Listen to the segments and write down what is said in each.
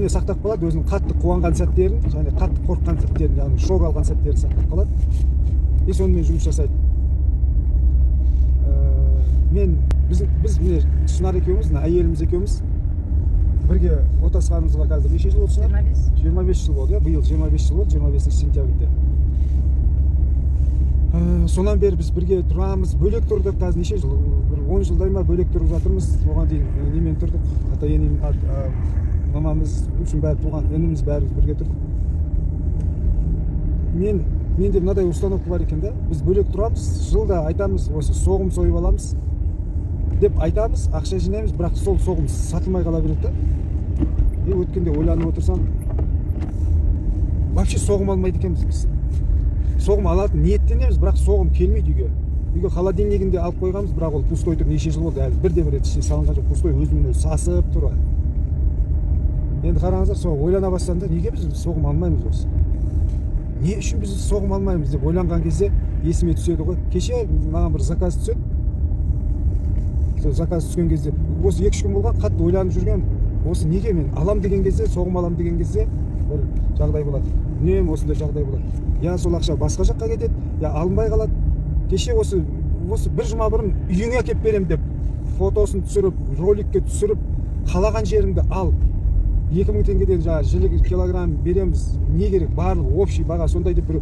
сақтап қалады, өзінің қатты қуанған сәттерін және қатты қорыққан сәттерін, яғни шок алған сәттерін сақтап қалады и сонымен жұмыс жасайды. Біз міне Шынар екеуміз, әйеліміз екеуміз бірге отасқанымызға қазір неше жыл болды? 25 жыл болды, биыл 25 жыл болды, 25 сентябрьде. Сонан бері біз бірге тұрамыз, бөлек тұрдық, қазір неше жыл, 10 жылдай ма бөлек тұрып жатырмыз. Оған дейін немен тұрдық, ата-енем, мамамыз, үшін бәрі туған, ініміз бәріміз бірге тұрдық. Менде мынадай установка бар екен да, біз бөлек тұрамыз, жылда айтамыз, осы соғым сойып аламыз деп айтамыз, ақша жинаймыз, бірақ сол соғым сатылмай қала береді да. И өткенде ойланып отырсам, вообще соғым алмайды екенбіз біз. Соғым алатын ниеттенеміз, бірақ соғым келмейді үйге. Үйге холодильнигінде алып қойғанбыз, бірақ ол пустой тұр, неше жыл болды, әлі бірде-бір рет ішіне салынған жоқ, пустой өзімен өзі сасып тұр. Енді қараңыздар, сол ойлана бастағанда, неге біз соғым алмаймыз осы? Не үшін біз соғым алмаймыз деп ойланған кезде есіме түседі ғой. Кеше маған бір заказ түседі. Сол заказ түскен кезде, осы 2-3 күн болған, қатты ойланып жүрген, осы неге мен алам деген кезде, соғым алам деген кезде бір жағдай болады. Үнемі осындай жағдай болады. Я сол ақша басқа жаққа кетеді, я алынбай қалады. Кеше осы бір жұма бұрын үйіңе әкеп берем деп фотосын түсіріп, роликке түсіріп, қалаған жеріңді ал. 2000 теңгеден жілік килограмм береміз. Не керек? Барлық общий баға сондай деп бір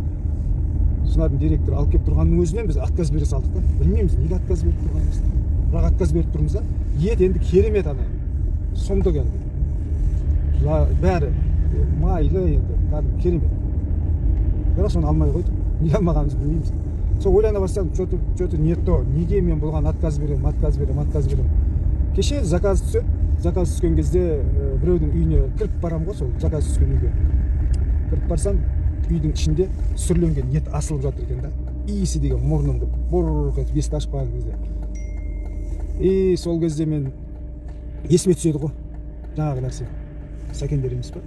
Шынардың директоры алып келіп тұрғанның өзінен біз отказ бере салдық та. Білмейміз, неге отказ беріп тұрғанымызды. Бірақ отказ беріп тұрмыз да. Ет енді керемет ана. Сұмдық енді. Бәрі майлы енді, керемет. Бірақ соны алмай қойдық. Неге алмағанымызды білмейміз. Сол ойлана бастадым, что-то не то. Неге мен бұған отказ берем. Кеше заказ түседі. Заказ түскен кезде біреудің үйіне кіріп барам ғой, сол заказ түскен үйге. Кіріп барсам, үйдің ішінде сүрленген ет асылып жатыр екен да. Иісі деген мұрнымды бұрқ етіп есікті ашып қалған кезде. И сол кезде мен есіме түседі ғой. Жаңағы нәрсе. Сәкендер емес па?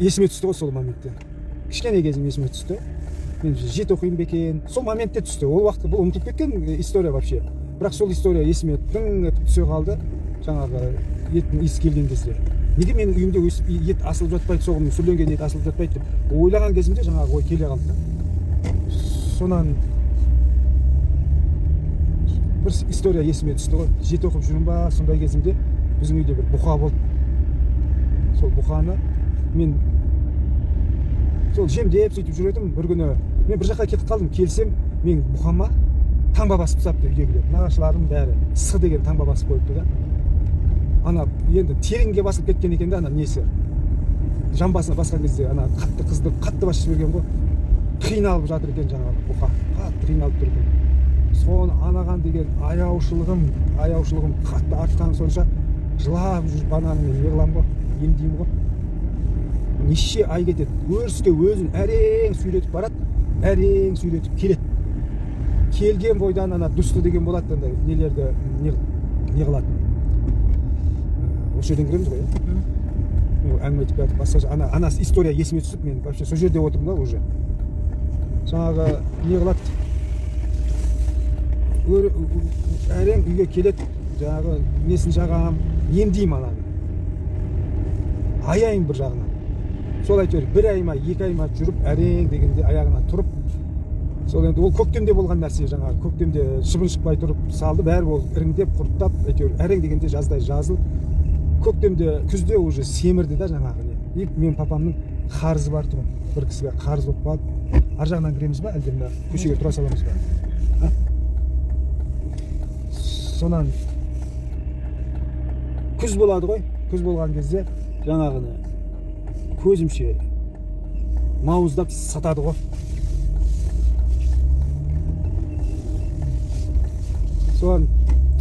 Есіме түсті ғой сол моментте. Кішкене кезім есіме түсті. Мен жеті оқимын ба екен. Сол моментте түсті. Ол уақытта бұл ұмытылып кеткен история вообще. Бірақ сол история есіме тың етіп түсе қалды. Жаңағы еттің иісі келген кезде. Неге менің үйімде ет асылып жатпайды, соғымның сүрленген ет асылып жатпайды деп ойлаған кезімде жаңағы ой келе қалды. Сонан бір история есіме түсті ғой. Жеті оқып жүрмін ба, сондай кезімде біздің үйде бір бұқа болды. Сол бұқаны мен сол жемдеп сөйтіп жүретім. Бір күні мен бір жаққа кетіп қалдым. Келсем, мен бұқама таңба басып тастапты үйдегілер. Нағашыларым бәрі С деген таңба басып қойыпты да. Ана енді тереңге басып кеткен екен да, ана несі. Жамбасына басқан кезде ана қатты қыздырып, қатты басып жіберген ғой. Қиналып жатыр екен жаңағы бұқа. Қатты қиналып тұр екен. Соны анаған деген аяушылығым қатты артқан сонша жылап жүріп ананы мен неғылам ғой, емдеймін ғой. Неше ай кетеді. Өріске өзін әрең сөйлетіп барады, әрең сөйлетіп келеді. Келген бойдан ана дұсты деген болады, нелерді неғылады. Осы жерден кіреміз ғой, әңгіме айтып жатып, басқа ана история есіме түсіп, мен вообще сол жерде отырмын да уже. Жаңағы неғылады, әрең үйге келеді, жаңағы несін жағам, емдеймін ананы. Аяйым бір жағынан. Сол әйтеуір бір ай ма, 2 ай ма жүріп, әрең дегенде аяғынан тұрып, сол енді ол көктемде болған нәрсе, жаңағы көктемде шыбын шықпай тұрып салды, бәрі ол іріңдеп, құрттап, әйтеуір әрең дегенде жаздай жазылып, көктемде, күзде уже семірді да жаңағы не. И мен папамның қарызы бар тұғын. Бір кісіге қарыз болып қалды. Ар жағынан кіреміз ба, әлде мына көшеге тұра саламыз ба? Сонан күз болады ғой. Күз болған кезде жаңағыны көзімше мауыздап сатады ғой. Соған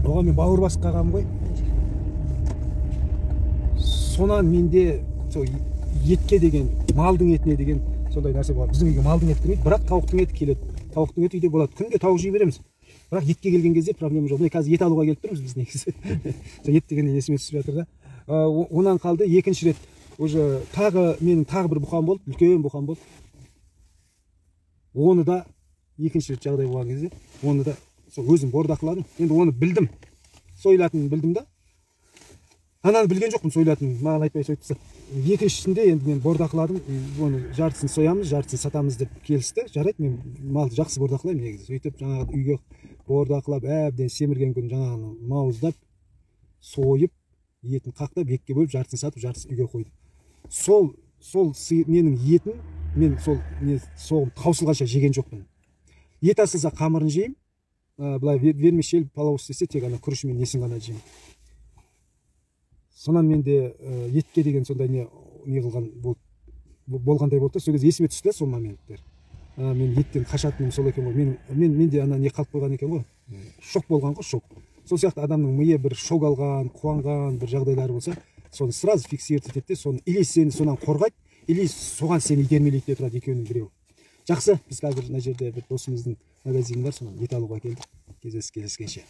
оған мен бауыр басып қалғанмын ғой. Сонан менде сол етке деген, малдың етіне деген сондай нәрсе болады. Біздің үйге малдың еті келмейді, бірақ тауықтың еті келеді. Тауықтың еті үйде болады. Күнде тауық жей береміз. Бірақ етке келген кезде проблема жоқ. Міне қазір ет алуға келіп тұрмыз біз негізі. Ет дегенде есіме түсіп жатыр да. Онан қалды екінші рет уже менің тағы бір бұқам болды, үлкен бұқам болды. Оны да екінші рет жағдай болған кезде, оны да өзім бордақыладым. Енді оны білдім. Сойлатынын білдім да. ананы билген жокмун сойлатынын, маған айтпай сойтса. Екіншісінде енді мен бордақыладым, оны жартысын соямыз, жартысын сатамыз деп келісті. Жарайды, мен малды жақсы бордақылаймын негізі. Сөйтіп жаңағы үйге бордақылап, әбден семірген күн жаңағы мауыздап, сойып, етін қақтап, екіге бөліп, жартысын сатып, жартысын үйге қойдым. Сол ненің етін мен сол соғым таусылғанша жеген жоқпын. Ет асылса қамырын жеймін, былай вермишель, палау істесе тек ана күрішімен несін ғана жеймін. Сонан менде етке деген сондай не қылған болғандай болды. Сол кезде есіме түсті сол моменттер. Мен еттен қашатыным сол екен ғой. Менде ана не қалып қойған екен ғой. Шок болған ғой, шок. Сол сияқты адамның миы бір шок алған, қуанған бір жағдайлары болса, соны сразу фиксировать етеді, соны или сені сонан қорғайды, или соған сені итермелейді деп тұрады екеуінің біреуі. Жақсы, біз қазір мына жерде бір досымыздың магазині бар, соны ет алуға келдік. Кездескенше.